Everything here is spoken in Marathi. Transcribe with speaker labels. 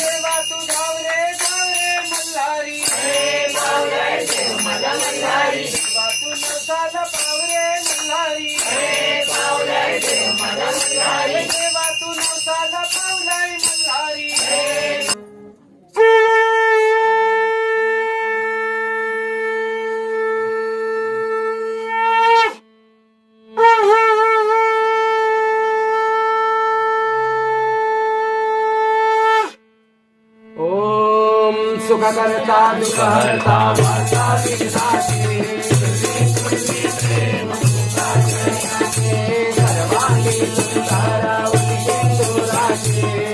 Speaker 1: देवा तू धाव रे मल्हारी, देवा तू नवसाला पाव रे मल्हारी, देवा तू नवसाला पावलाय मल्हारी.
Speaker 2: सुख करता दुख हरता वार्ता विघ्नाते, सर्वांगी सुंदरा उदित सिंधुराते.